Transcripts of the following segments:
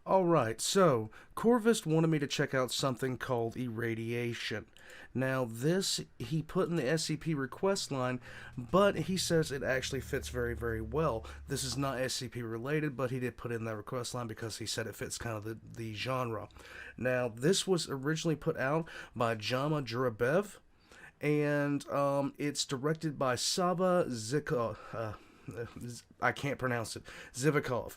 Alright, so Corvus wanted me to check out something called Irradiation. Now, this he put in the SCP request line, but he says it actually fits very, very well. This is not SCP related, but he did put it in that request line because he said it fits kind of the genre. Now, this was originally put out by Jama Jurabaev, and it's directed by Sava Zikov. I can't pronounce it. Zivikov.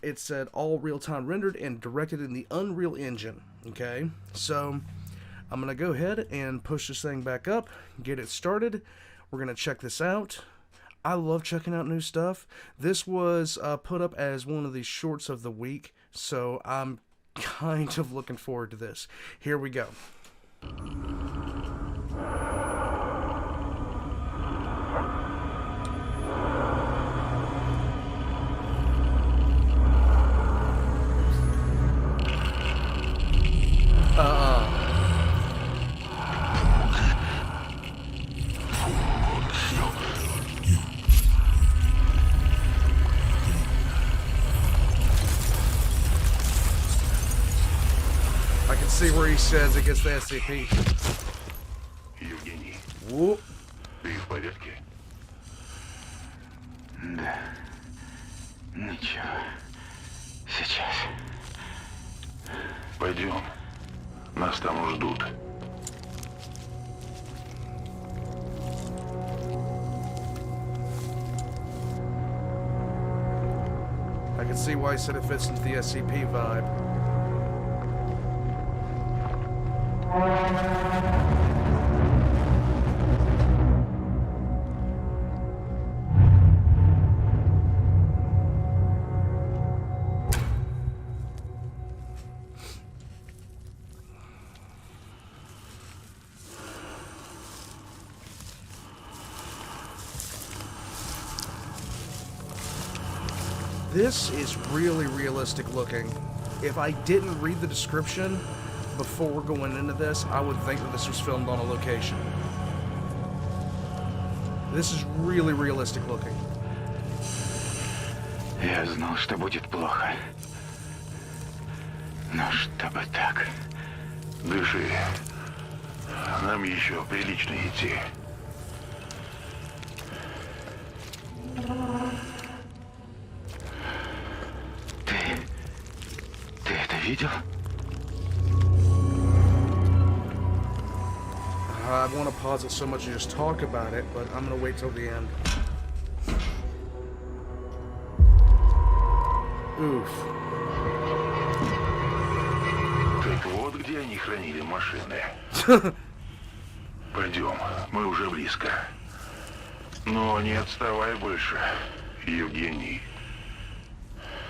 It said all real-time rendered and directed in the Unreal Engine. Okay, so I'm gonna go ahead and push this thing back up, get it started. We're gonna check this out. I love checking out new stuff. This was put up as one of the shorts of the week, so I'm kind of looking forward to this. Here we go. I can see where he says it gets the SCP. Евгений, Whoop. ты в порядке? Да. Ничего. Сейчас. Пойдем. Нас там ждут. I can see why he said it fits into the SCP vibe. This is really realistic looking. If I didn't read the description before going into this, I would think that this was filmed on a location. This is really realistic looking. Я знал, что будет плохо. Но чтобы так. Дыши. Нам еще прилично идти. Ты это видел? I want to pause it so much and just talk about it, but I'm going to wait till the end. Oof. Так вот где они хранили машины. Пойдем, мы уже близко. Но не отставай больше, Евгений.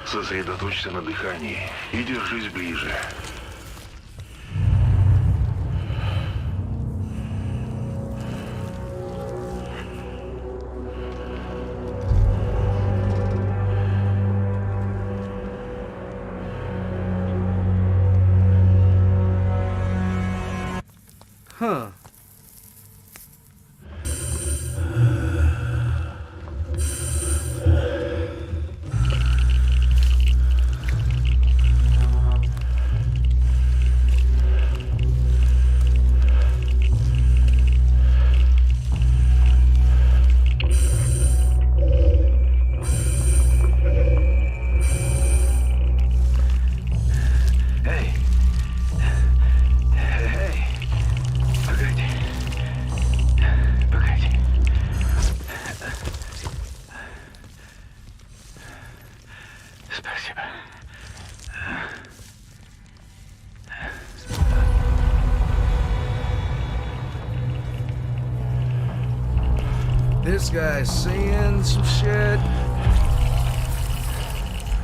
Сосредоточься на дыхании и держись ближе. Huh. Спасибо. This guy's saying some shit.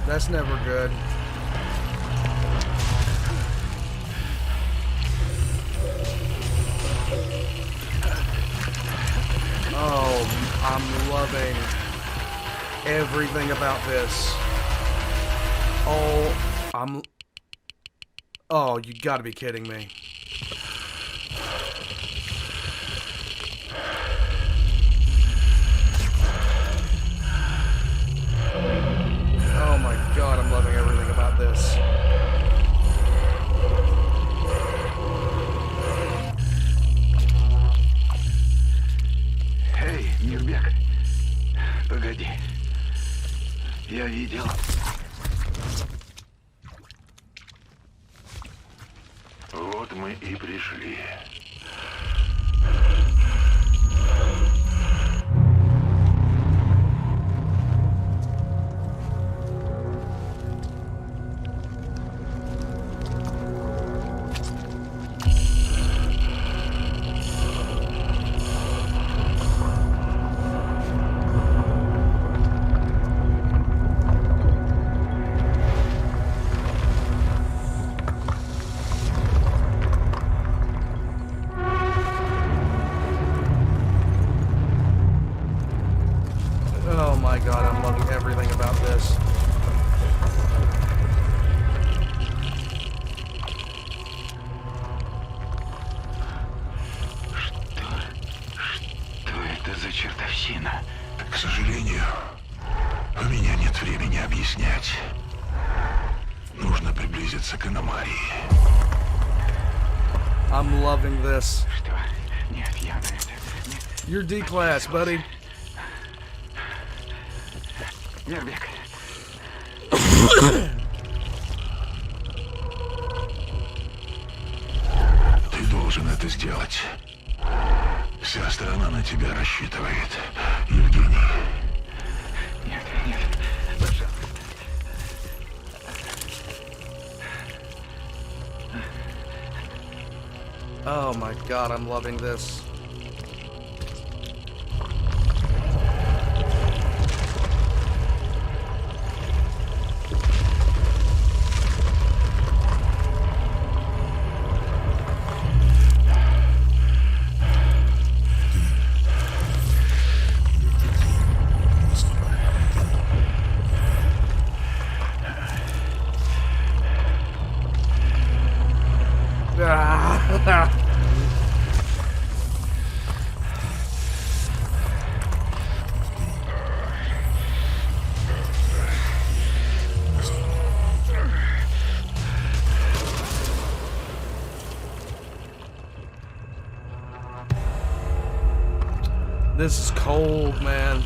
That's never good. Oh, I'm loving everything about this. Oh, you gotta be kidding me. Oh my god, I'm loving everything about this. Журабек, погоди. Я видел. Вот мы и пришли. Oh my god, I'm loving everything about this. Что это за чертовщина? К сожалению, у меня нет времени объяснять. Нужно приблизиться к аномалии. I'm loving this. Что? Нет, я на это. Нет. You're D-class, buddy. Вербек. Ты должен это сделать. Вся страна на тебя рассчитывает, Евгений. Нет, нет. Пожалуйста. Oh my god, I'm loving this. This is cold, man.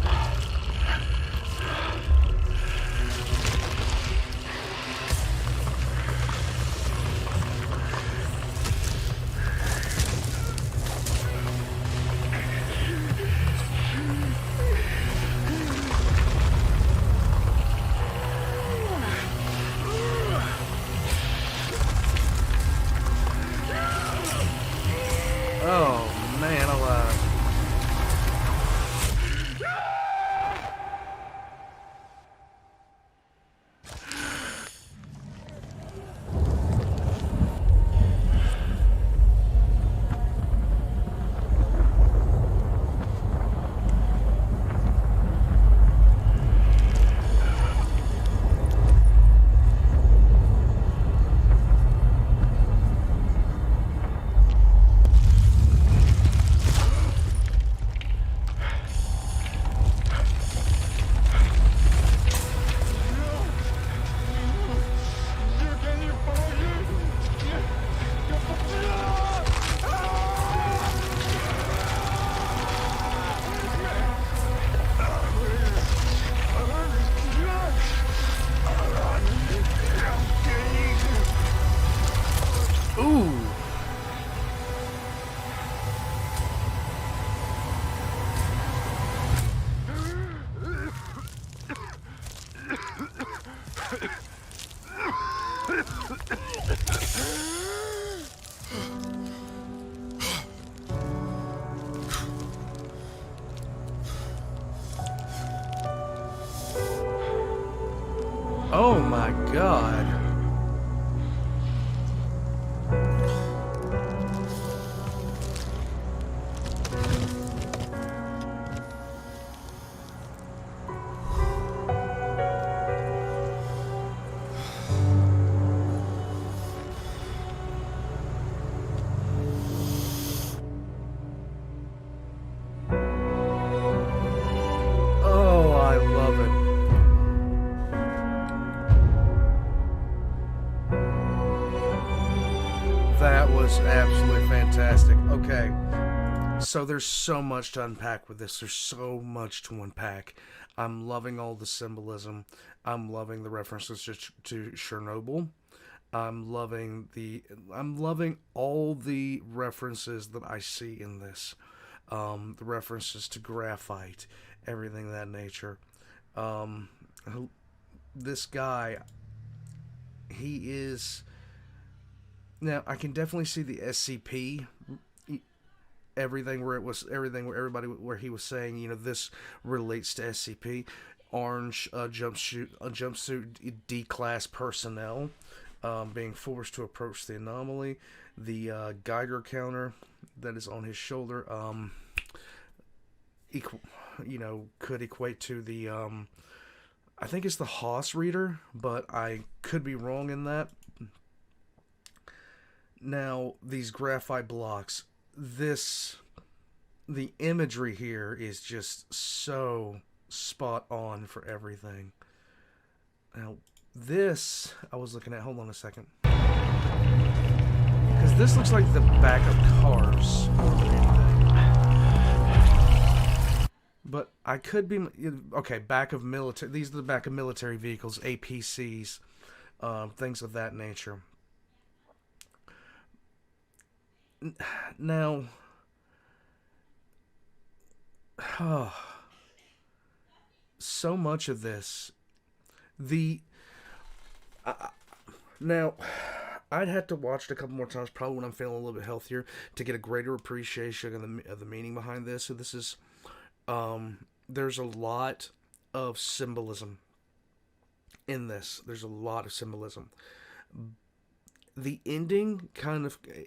Oh, man alive. Ooh. Oh my god. Oh, I love it. That was absolutely fantastic. Okay. So there's so much to unpack with this. There's so much to unpack. I'm loving all the symbolism. I'm loving the references to Chernobyl. I'm loving all the references that I see in this. The references to graphite, everything of that nature. Um, this guy, he is now. I can definitely see the SCP. Everything where it was everything where everybody where he was saying, you know, this relates to SCP. Orange jumpsuit D-class personnel being forced to approach the anomaly. The Geiger counter that is on his shoulder, could equate to the I think it's the Haas reader, but I could be wrong in that. Now, these graphite blocks, the imagery here is just so spot on for everything. Now, this, I was looking at, hold on a second. Because this looks like the back of cars more than anything. But I could be, okay, back of military, these are the back of military vehicles, APCs, things of that nature. Now, so much of this, now, I'd have to watch it a couple more times, probably when I'm feeling a little bit healthier, to get a greater appreciation of the meaning behind this. So this is, there's a lot of symbolism in this. There's a lot of symbolism. The ending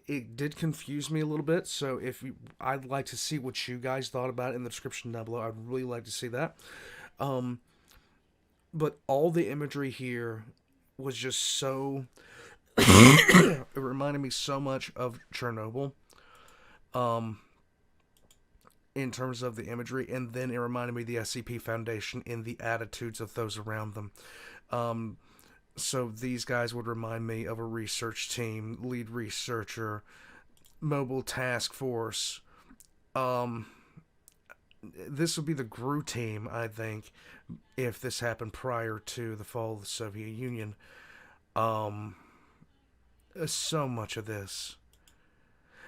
it did confuse me a little bit. So I'd like to see what you guys thought about it in the description down below. I'd really like to see that. But all the imagery here was just so, it reminded me so much of Chernobyl. In terms of the imagery, and then it reminded me of the SCP Foundation in the attitudes of those around them. So these guys would remind me of a research team, lead researcher, mobile task force. This would be the GRU team, I think, if this happened prior to the fall of the Soviet Union. So much of this.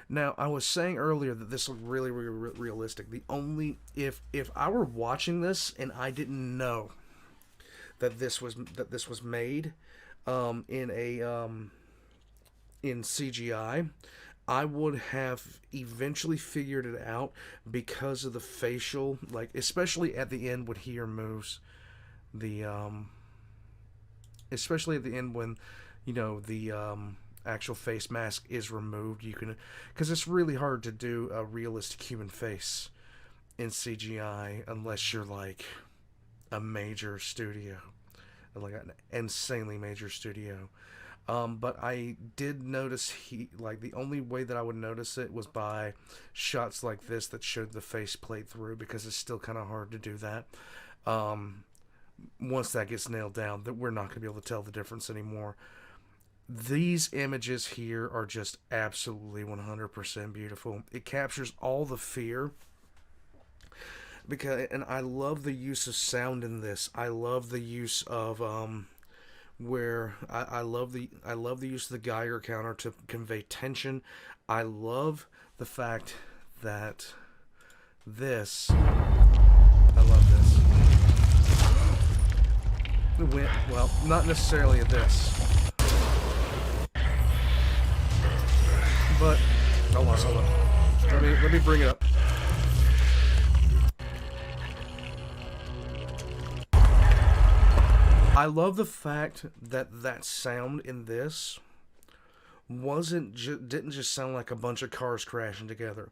Now, I was saying earlier that this looked really, really realistic. The only if I were watching this and I didn't know that this was made in CGI, I would have eventually figured it out because of the facial, like especially at the end when he moves the especially at the end when the actual face mask is removed. You can, because it's really hard to do a realistic human face in CGI unless you're like a major studio, like an insanely major studio. But I did notice the only way that I would notice it was by shots like this that showed the face plate through, because it's still kind of hard to do that. Once that gets nailed down, that we're not going to be able to tell the difference anymore. These images here are just absolutely 100% beautiful. It captures all the fear. And I love the use of sound in this. I love the use of where I love the use of the Geiger counter to convey tension. I love the fact that I love this. Well, not necessarily this. But hold on. Let me bring it up. I love the fact that sound in this didn't just sound like a bunch of cars crashing together.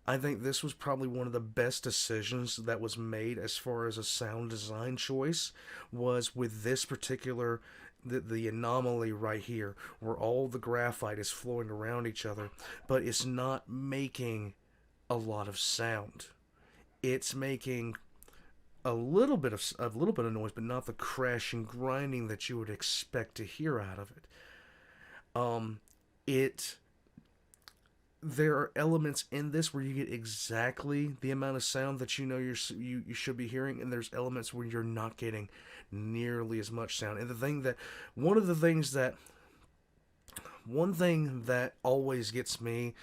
I think this was probably one of the best decisions that was made as far as a sound design choice, was with this particular the anomaly right here, where all the graphite is flowing around each other, but it's not making a lot of sound. It's making a little bit of noise, but not the crashing, grinding that you would expect to hear out of it. there are elements in this where you get exactly the amount of sound that you know you should be hearing, and there's elements where you're not getting nearly as much sound. And one thing that always gets me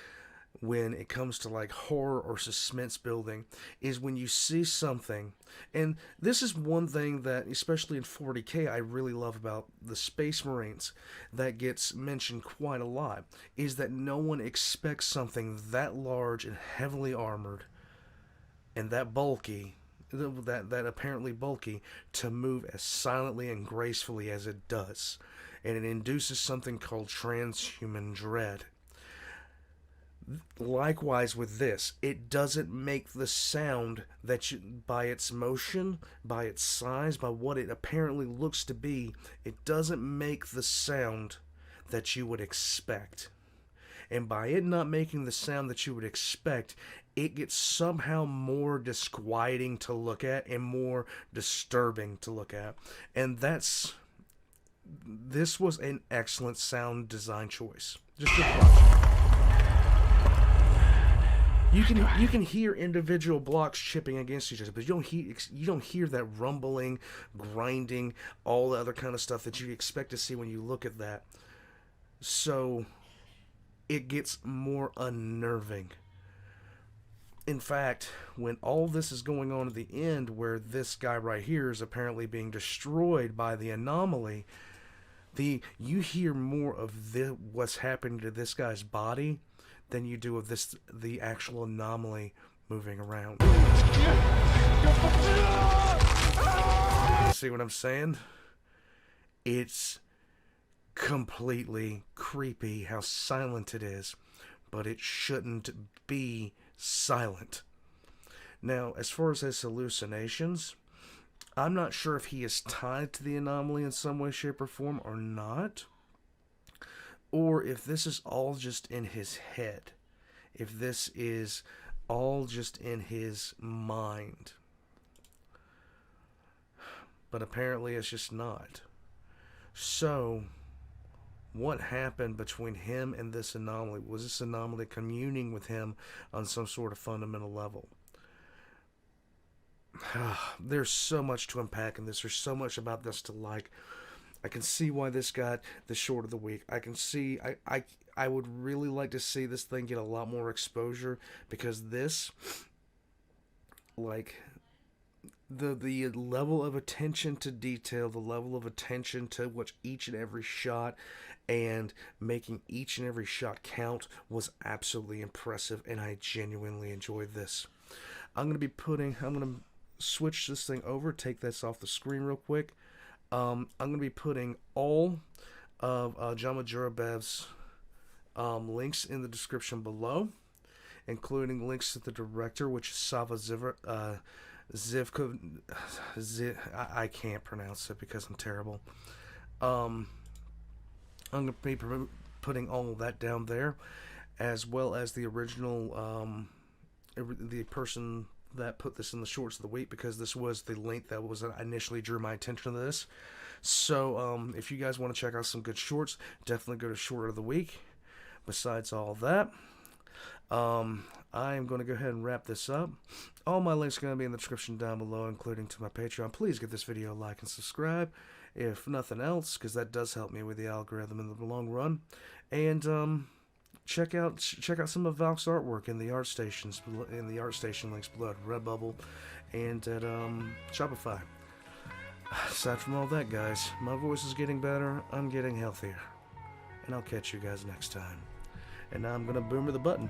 when it comes to like horror or suspense building is when you see something, and this is one thing that especially in 40K I really love about the Space Marines that gets mentioned quite a lot, is that no one expects something that large and heavily armored and that bulky, that apparently bulky, to move as silently and gracefully as it does, and it induces something called transhuman dread. Likewise with this, it doesn't make the sound that by its motion, by its size, by what it apparently looks to be, it doesn't make the sound that you would expect. And by it not making the sound that you would expect, it gets somehow more disquieting to look at and more disturbing to look at. And this was an excellent sound design choice. Just a watch. You can hear individual blocks chipping against each other, but you don't hear that rumbling, grinding, all the other kind of stuff that you expect to see when you look at that. So it gets more unnerving. In fact, when all this is going on at the end, where this guy right here is apparently being destroyed by the anomaly, you hear more of what's happening to this guy's body than you do of the actual anomaly moving around. See what I'm saying? It's completely creepy how silent it is, but it shouldn't be silent. Now, as far as his hallucinations, I'm not sure if he is tied to the anomaly in some way, shape, or form or not, or if this is all just in his head, if this is all just in his mind. But apparently it's just not. So, what happened between him and this anomaly? Was this anomaly communing with him on some sort of fundamental level? There's so much to unpack in this. There's so much about this to like. I can see why this got the short of the week. I can see, I would really like to see this thing get a lot more exposure, because this, like, the level of attention to detail, the level of attention to watch each and every shot, and making each and every shot count was absolutely impressive, and I genuinely enjoyed this. I'm going to switch this thing over, take this off the screen real quick. I'm going to be putting all of Jama Jurabaev's links in the description below, including links to the director, which is Sava Zivko. I can't pronounce it because I'm terrible. I'm going to be putting all of that down there, as well as the original, the person that put this in the shorts of the week, because this was the link that was initially drew my attention to this. So if you guys want to check out some good shorts, definitely go to short of the week. Besides all that, I am going to go ahead and wrap this up. All my links are going to be in the description down below, including to my Patreon. Please give this video a like and subscribe, if nothing else, because that does help me with the algorithm in the long run. And check out some of Valk's artwork in the ArtStation links below at Redbubble and at Shopify. Aside from all that, guys, my voice is getting better, I'm getting healthier, and I'll catch you guys next time. And now I'm gonna boomer the button.